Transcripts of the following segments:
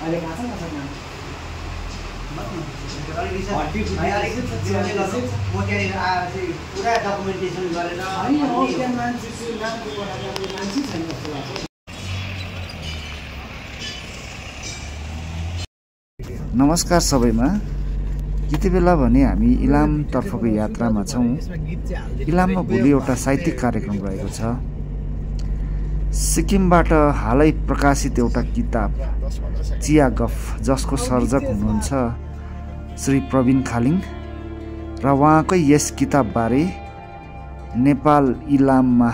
अहिले कहाँ छ पुरा डकुमेन्टेसन गरेर नमस्कार सबैमा। यति बेला भने हामी इलामतर्फको यात्रामा छौँ। इलाममा भोलि एउटा साहित्यिक कार्यक्रम रहेको छ। सिक्किमबाट हालै प्रकाशित एउटा किताब चिया गफ, जसको सर्जक हुनुहुन्छ श्री प्रवीण खालिङ, र उहाँकै यस किताबबारे नेपाल इलाममा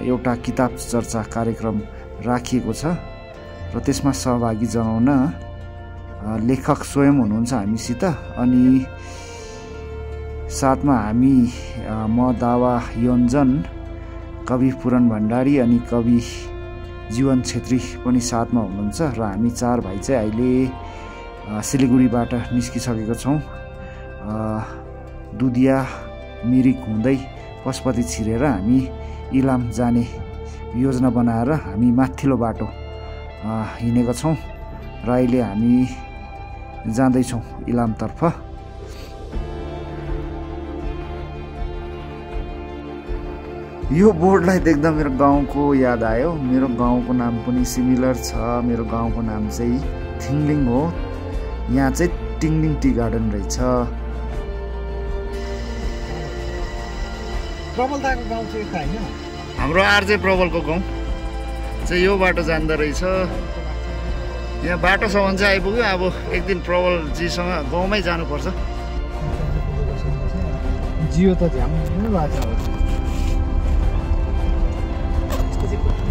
एउटा किताब चर्चा कार्यक्रम राखिएको छ र त्यसमा सहभागी जनाउन लेखक स्वयं हुनुहुन्छ हामीसित। अनि साथमा हामी म दावा योन्जन, कवि पूरण भण्डारी अनि कवि जीवन छेत्री पनि साथमा हुनुहुन्छ र हामी चार भाइ चाहिँ अहिले सिलिगुडीबाट निस्किसकेका छौँ। दुधिया मिरिक हुँदै पशुपति छिरेर हामी इलाम जाने योजना बनाएर हामी माथिल्लो बाटो हिँडेका छौँ र अहिले हामी जाँदैछौँ इलामतर्फ। यो बोर्डलाई देख्दा मेरो गाउँको याद आयो। मेरो गाउँको नाम पनि सिमिलर छ। मेरो गाउँको नाम चाहिँ थिङलिङ हो। यहाँ चाहिँ टिङलिङ टी गार्डन रहेछ। प्रबलताको गाउँ चाहिँ यता हैन? हाम्रो आरजे प्रबलको गाउँ चाहिँ यो बाटो जाँदो रहेछ। यहाँ बाटोसम्म चाहिँ आइपुग्यो। अब एक दिन प्रबलजीसँग गाउँमै जानुपर्छ। जियो त झ्याम्मै भएको छ।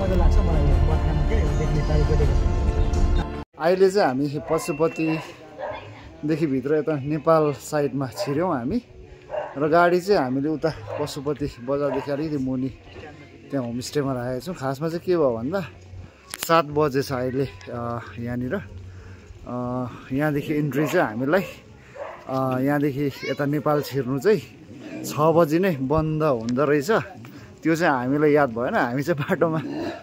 मजा लाग्छ मलाई बटखामा के देख्ने तारिक देखेको। अहिले चाहिँ हामी पशुपतिदेखि भित्र यता नेपाल साइडमा छिर्यौँ हामी, र गाडी चाहिँ हामीले उता पशुपति बजारदेखि अलिकति मुनि त्यहाँ होमस्टेमा राखेको छौँ। खासमा चाहिँ के भयो भन्दा 7 बजे छ अहिले यहाँनिर। यहाँदेखि इन्ट्री चाहिँ हामीलाई यहाँदेखि यता नेपाल छिर्नु चाहिँ 6 बजी नै बन्द हुँदो रहेछ। त्यो चाहिँ हामीलाई याद भएन। हामी चाहिँ बाटोमा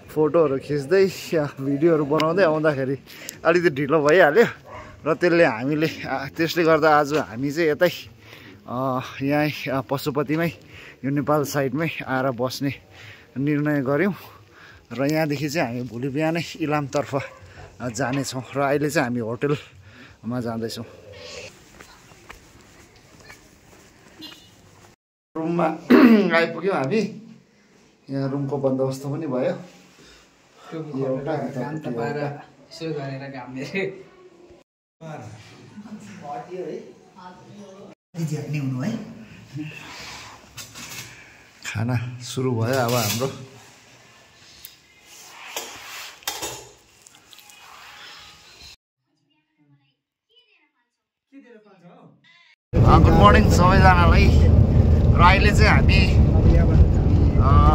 फोटोहरू खिच्दै भिडियोहरू बनाउँदै आउँदाखेरि अलिकति ढिलो भइहाल्यो र त्यसले गर्दा आज हामी चाहिँ यतै यहीँ पशुपतिमै यो नेपाल साइडमै आएर बस्ने निर्णय गऱ्यौँ र यहाँदेखि चाहिँ हामी भोलि बिहानै इलामतर्फ जानेछौँ र अहिले चाहिँ हामी होटलमा जाँदैछौँ। रुममा आइपुग्यौँ हामी। यहाँ रुमको बन्दोबस्त पनि भयो। खाना सुरु भयो अब हाम्रो। गुड मर्निङ सबैजनालाई। र अहिले चाहिँ हामी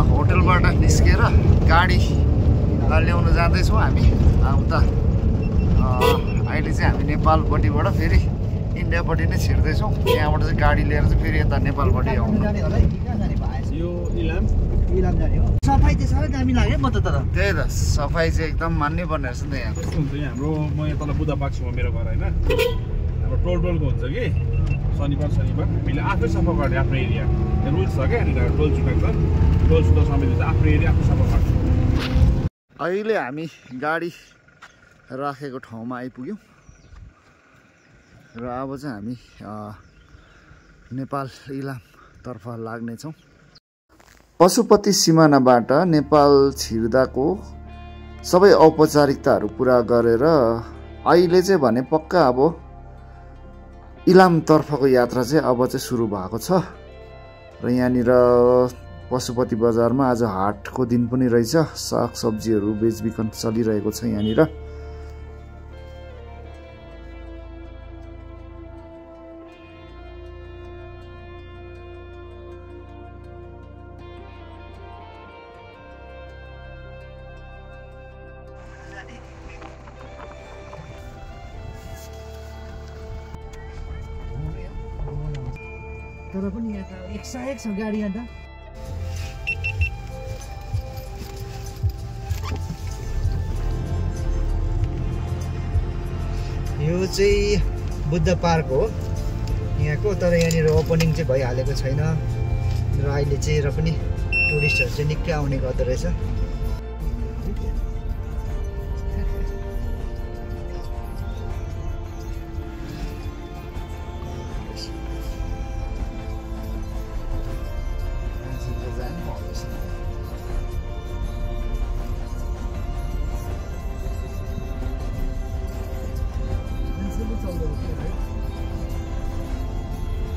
होटलबाट निस्केर गाडी ल्याउन जाँदैछौँ हामी उता। अहिले चाहिँ हामी नेपालपट्टिबाट फेरि इन्डियापट्टि नै छिर्दैछौँ। यहाँबाट चाहिँ गाडी लिएर चाहिँ फेरि यता नेपालपट्टि आउनु। सफाइ चाहिँ साह्रै दामी लाग्यो म त। तर त्यही त सफाइ चाहिँ एकदम मान्नै पर्ने रहेछ नि त यहाँ। हाम्रो म यहाँ तल बुद्ध पार्कमा मेरो घर होइन, हाम्रो टोलको हुन्छ कि शनिबार हामीले आफै सफा गर्ने आफ्नो एरिया रुल्स छ क्या। यहाँनिर टोल छुट्याएको छ, टोल छुट्टा समिति चाहिँ आफ्नो एरिया आफै सफा गर्छ। अहिले हामी गाडी राखेको ठाउँमा आइपुग्यौँ र अब चाहिँ हामी नेपाल इलामतर्फ लाग्नेछौँ। पशुपति सिमानाबाट नेपाल छिर्दाको सबै औपचारिकताहरू पुरा गरेर अहिले चाहिँ भने पक्का अब इलामतर्फको यात्रा चाहिँ अब चाहिँ सुरु भएको छ। र यहाँनिर पशुपति बजारमा आज हाटको दिन पनि रहेछ। सागसब्जीहरू बेचबिखन चलिरहेको छ यहाँनिर। तर पनि यहाँ त 101 छ गाडी यहाँ त। यो चाहिँ बुद्ध पार्क हो यहाँको, तर यहाँनिर ओपनिङ चाहिँ भइहालेको छैन र अहिले चाहिँ र पनि टुरिस्टहरू चाहिँ निकै आउने गर्दो रहेछ।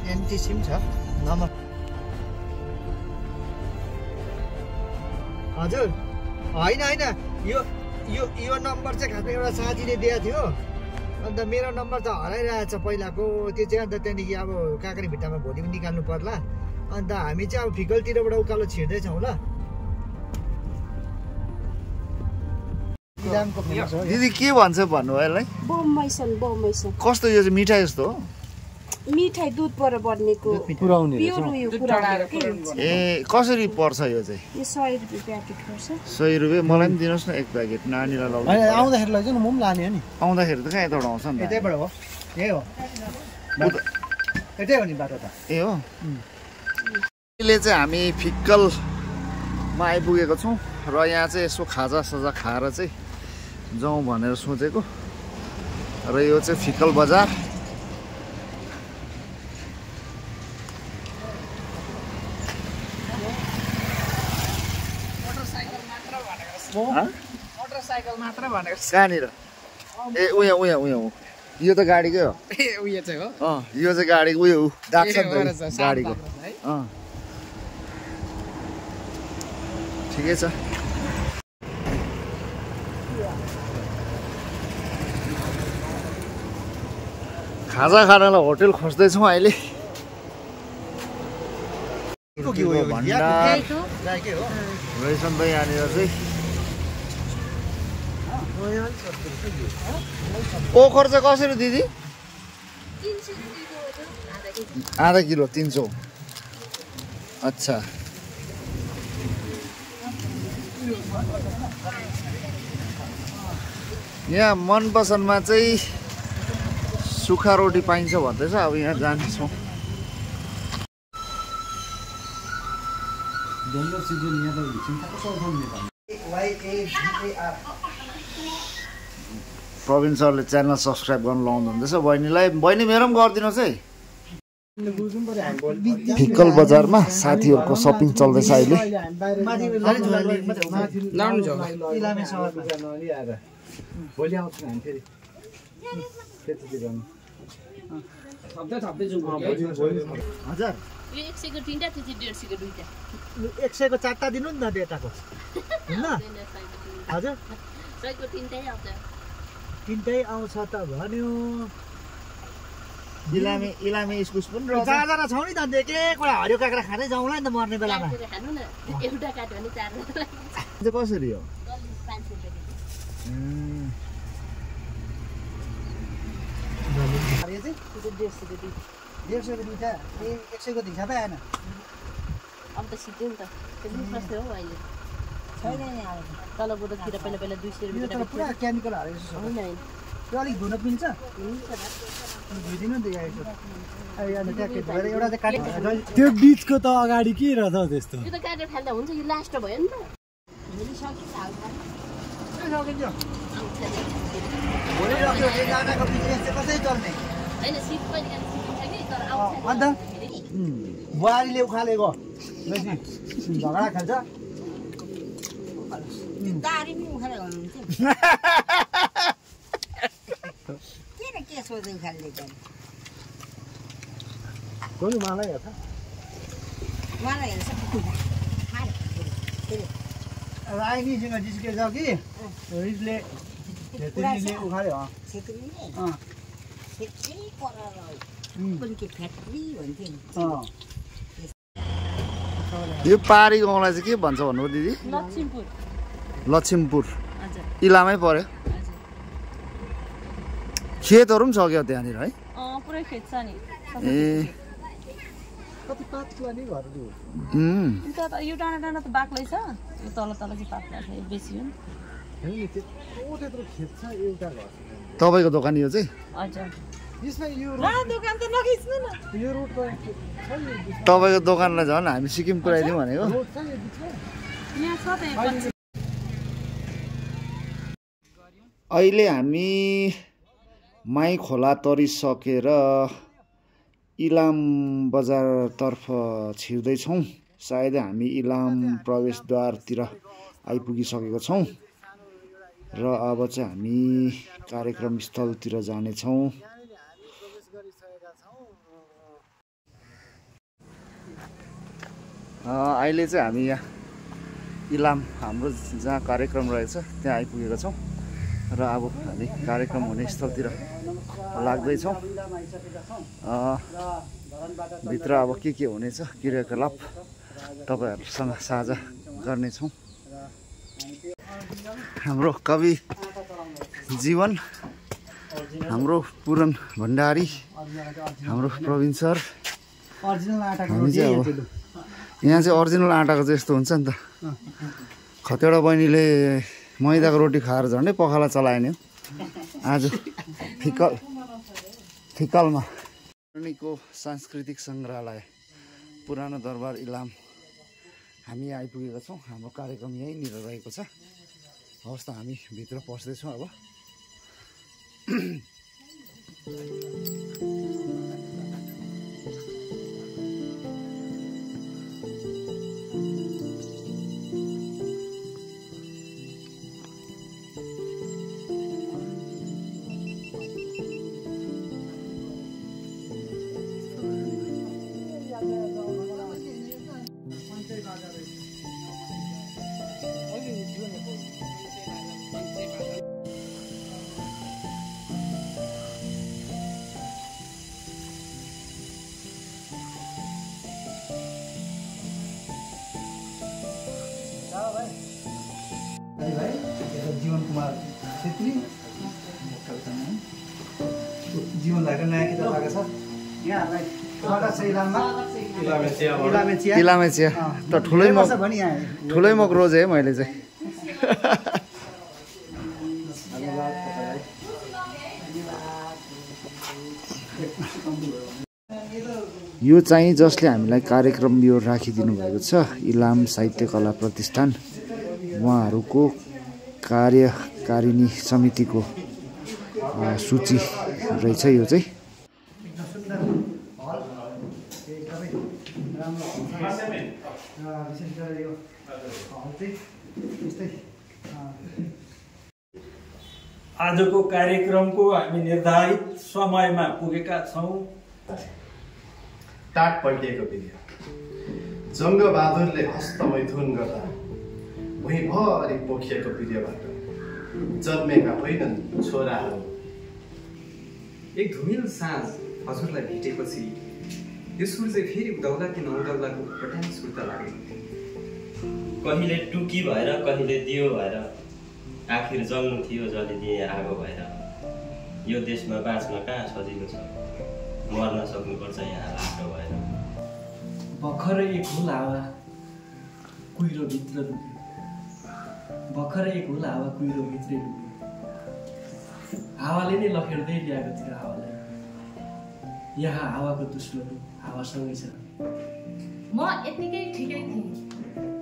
एन्टी सिम छ नम्बर। हजुर होइन होइन यो यो यो नम्बर चाहिँ खासमा एउटा साथीले दिएको थियो, अन्त मेरो नम्बर त हराइरहेछ पहिलाको, त्यो चाहिँ अन्त त्यहाँदेखि अब काँक्री भिट्टामा भोलि पनि निकाल्नु पर्ला। अन्त हामी चाहिँ अब फिकलतिरबाट उकालो छिर्दैछौँ ल। दिदी के भन्छ भन्नु यसलाई? बम्बईसन कस्तो यो चाहिँ मिठाई जस्तो हो? मिठाई दुध पर बनेको पुराउने ए कसरी पर्छ यो चाहिँ? यो 100 रुपैयाँ प्याकेट पर्छ। 100 रुपैयाँ मलाई पनि दिनुहोस् न एक प्याकेट, नानीलाई लगाउनु। आउँदाखेरि लैजाउँ न, म पनि लाने हो नि। आउँदाखेरि त कहाँ यताबाट आउँछ नि? यतैबाट हो, यही हो, यतै हो नि बाटो त। ए हो। अहिले चाहिँ हामी फिक्कलमा आइपुगेको छौँ र यहाँ चाहिँ यसो खाजासाजा खाएर चाहिँ जाउँ भनेर सोचेको। र यो चाहिँ फिक्कल बजार। मोटरसाइकल मात्र भनेको कहाँनिर? ए उयो उयो उयो हो, यो त गाडीकै हो। ए उयो चाहिँ हो। यो चाहिँ गाडीको उयो हो, डाक्छ गाडीको। ठिकै छ। खाजा खानलाई होटेल खोज्दैछौँ अहिले। भण्डार रहेछ नि त यहाँनिर चाहिँ। ओखर चाहिँ कसरी दिदी? आधा किलो 300। अच्छा यहाँ मनपसन्दमा चाहिँ सुखा रोटी पाइन्छ भन्दैछ। अब यहाँ जान्छौँ। प्रवीण सरले च्यानल सब्सक्राइब गर्नु लाउनु हुँदैछ बहिनीलाई। बहिनी मेरो पनि गरिदिनुहोस् है। फिक्कल बजारमा साथीहरूको सपिङ चल्दैछ अहिले। हजुर 100 को 3टा, 150 को 2टा। 100 को 4टा दिनु नि त डेटाको, होइन? हजुर 100 को 3टै आउँछ। 3टै आउँछ त भन्यो। इलामे इस्कुस पनि रहेछ। जाँदा छौ नि त, एक एकवटा हरियो काँक्रा खाँदै जाउँला नि त मर्ने बेलामा। खानु न, एउटा काट्यो भने 4 चाहिँ कसरी हो? 500 रुपैयाँ। 150 को दुईटा, 100 को हिसाबै आएन। अब त सिक्यो नि त, त्यो पनि सस्तो हो अहिले। छैन नि अब तलबुटतिर पहिला 200 रुपैयाँ पुरा केमिकल हालेको छ। होइन त्यो अलिक धुन मिल्छ, धुइदिनु नि त यहाँ। एउटा चाहिँ काट्यो, त्यो बिचको त अगाडि के रहेछ त्यस्तो? यो त काटेर फाल्दा हुन्छ, यो लास्ट भयो नि त। भोलि सकिन्छ हाल्दा। भोलि राख्यो भने दादाको बिजनेस चाहिँ कसरी चल्ने? होइन सिट पनि सिकिन्छ कि, तर आउँछ अन्त बुहारीले उखालेको बेसी झगडा खेल्छ। दारी पनि उखालेको हुनुहुन्छ किन के सोध्दै उखाल्दै जाने? कोही मलाई हेर्छ, मलाई हेर्छ राइनीसँग जिस्केछ कि रिसले उखाल्यो। छेत्रीले छेत्री पर पनि के फ्याक्ट्री भन्थ्यो नि। यो पारी गाउँलाई चाहिँ के भन्छ भन्नु दिदी? लक्ष्मीपुर। लक्ष्मीपुर हजुर। इलामै पर्यो। खेतहरू पनि छ क्या त्यहाँनिर है? पुरै खेत छ नि। ए कति पातला नि घरहरू। यो डाँडा डाँडा त बाक्लै छ, यो तल तल चाहिँ पातला छ, बेसी हो नि। त्यत्रो खेत छ एउटा घर। तपाईँको दोकान यो चाहिँ? हजुर यसमा यो दोकान त नखिच्नु न यो रोड छ यो बिचमा तपाईँको दोकानलाई झन् हामी सिक्किम पुऱ्याइदिउँ भनेको। रोड छ यो बिचमा यहाँ छ त अहिले हामी माई खोला तरिसकेर इलाम बजारतर्फ छिर्दैछौँ। सायदै हामी इलाम प्रवेशद्वारतिर आइपुगिसकेका छौँ र अब चाहिँ हामी कार्यक्रम स्थलतिर जानेछौँ। अहिले चाहिँ हामी यहाँ इलाम हाम्रो जहाँ कार्यक्रम रहेछ त्यहाँ आइपुगेका छौँ र अब हामी कार्यक्रम हुने स्थलतिर लाग्दैछौँ। भित्र अब के हुनेछ क्रियाकलाप तपाईँहरूसँग साझा गर्नेछौँ। हाम्रो कवि जीवन, हाम्रो पुरन भण्डारी, हाम्रो प्रवीण सर, ओरिजिनल आटाको हामी चाहिँ अब यहाँ चाहिँ ओरिजिनल आटाको चाहिँ यस्तो हुन्छ नि त। खतेडा बहिनीले मैदाको रोटी खाएर झन्डै पखाला चलायो नि। आज फिकलमा को सांस्कृतिक सङ्ग्रहालय पुरानो दरबार इलाम हामी आइपुगेका छौँ। हाम्रो कार्यक्रम यहीँनिर रहेको छ। हवस् त हामी भित्र पस्दैछौँ अब। जीवन कुमार छेत्री जीवन भएको नयाँ किताब आएको छ। यहाँहरूलाई स्वागत छ इलाममा। इलामे चिया त ठुलै मग रोजेँ है मैले चाहिँ। यो चाहिँ जसले हामीलाई कार्यक्रम यो राखिदिनु भएको छ इलाम साहित्य कला प्रतिष्ठान, उहाँहरूको कार्यकारिणी समितिको सूची रहेछ यो चाहिँ। आजको कार्यक्रमको हामी निर्धारित समयमा पुगेका छौँ। टाट पल्टिएको विधि जङ्गबहादुरले हस्तमैथुन गर्दा भुइँभरि पोखिएको वीर्यबाट जन्मेका होइनन् छोराहरू। एक धुमिल साँझ हजुरलाई भेटेपछि यो सूर्य फेरि उदाउला कि नउदाउलाको पट्याङ सुर्ता लाग्यो। कहिले टुकी भएर कहिले दियो भएर आखिर जल्नु थियो जलिदिए आगो भएर। यो देशमा बाँच्न कहाँ सजिलो छ, मर्न सक्नुपर्छ यहाँ लाटो भएर। भर्खरै एक हुल हावा कुहिरो भित्र डुब्यो, भर्खरै एक हुल हावा कुहिरो भित्रै डुब्यो। हावाले नै लखेड्दै ल्याएको थियो हावालाई, यहाँ हावाको दुस्रो रूप हावासँगै छ। म यत्तिकै ठिकै थिएँ,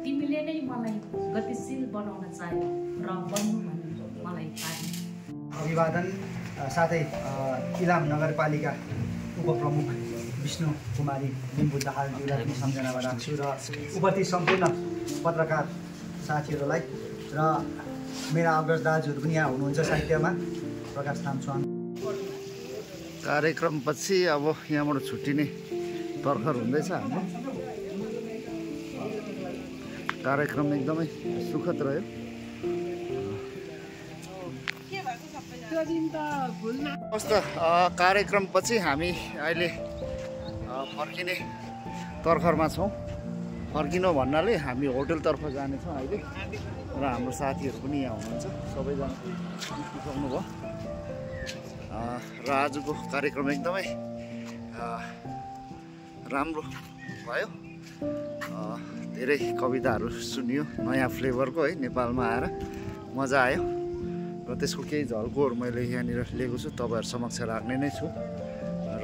तिमीले नै मलाई गतिशील बनाउन चाह्यौ र बन्नु भन्नु मलाई पार्यो। अभिवादन साथै इलाम नगरपालिका उपप्रमुख विष्णु कुमारी लिम्बू दाहालज्यूलाई पनि सम्झनामा राख्छु र उपस्थित सम्पूर्ण पत्रकार साथीहरूलाई र मेरा अग्रज दाजुहरू पनि यहाँ हुनुहुन्छ साहित्यमा, प्रकाश तामस्वाङ। कार्यक्रम पछि अब यहाँबाट छुट्टिने तर्खर हुँदैछ हाम्रो। कार्यक्रम एकदमै सुखद रह्यो। कार्यक्रम पछि हामी अहिले फर्किने तर्खरमा छौँ। फर्किनु भन्नाले हामी होटलतर्फ जानेछौँ अहिले र हाम्रो साथीहरू पनि यहाँ हुनुहुन्छ, सबैजना निस्किसक्नुभयो र आजको कार्यक्रम एकदमै राम्रो भयो। धेरै कविताहरू सुनियो, नयाँ फ्लेभरको है, नेपालमा आएर मजा आयो र त्यसको केही झल्कोहरू मैले यहाँनिर लिएको छु, तपाईँहरू समक्ष राख्ने नै छु।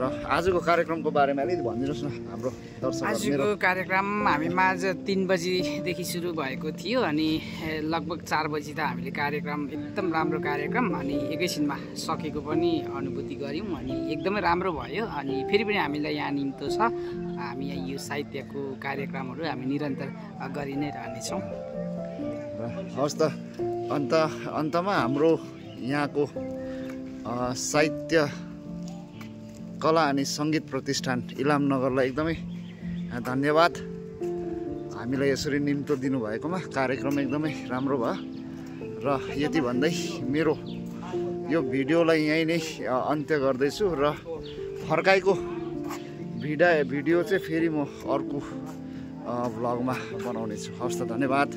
र आजको कार्यक्रमको बारेमा अलिकति भनिदिनुहोस् न हाम्रो आजको कार्यक्रम हामीमा आज 3 बजीदेखि सुरु भएको थियो अनि लगभग 4 बजी त हामीले कार्यक्रम एकदम राम्रो कार्यक्रम अनि एकैछिनमा सकेको पनि अनुभूति गऱ्यौँ अनि एकदमै राम्रो भयो। अनि फेरि पनि हामीलाई यहाँ निम्तो छ, हामी यो साहित्यको कार्यक्रमहरू हामी निरन्तर गरि नै रहनेछौँ। हवस् त, अन्तमा हाम्रो यहाँको साहित्य कला अनि सङ्गीत प्रतिष्ठान इलामनगरलाई एकदमै धन्यवाद। हामीलाई यसरी निम्तो दिनुभएकोमा कार्यक्रम एकदमै राम्रो भयो। र यति भन्दै मेरो यो भिडियोलाई यहीँ नै अन्त्य गर्दैछु र फर्काइको भिडियो चाहिँ फेरि म अर्को भ्लगमा बनाउनेछु। हवस् त, धन्यवाद।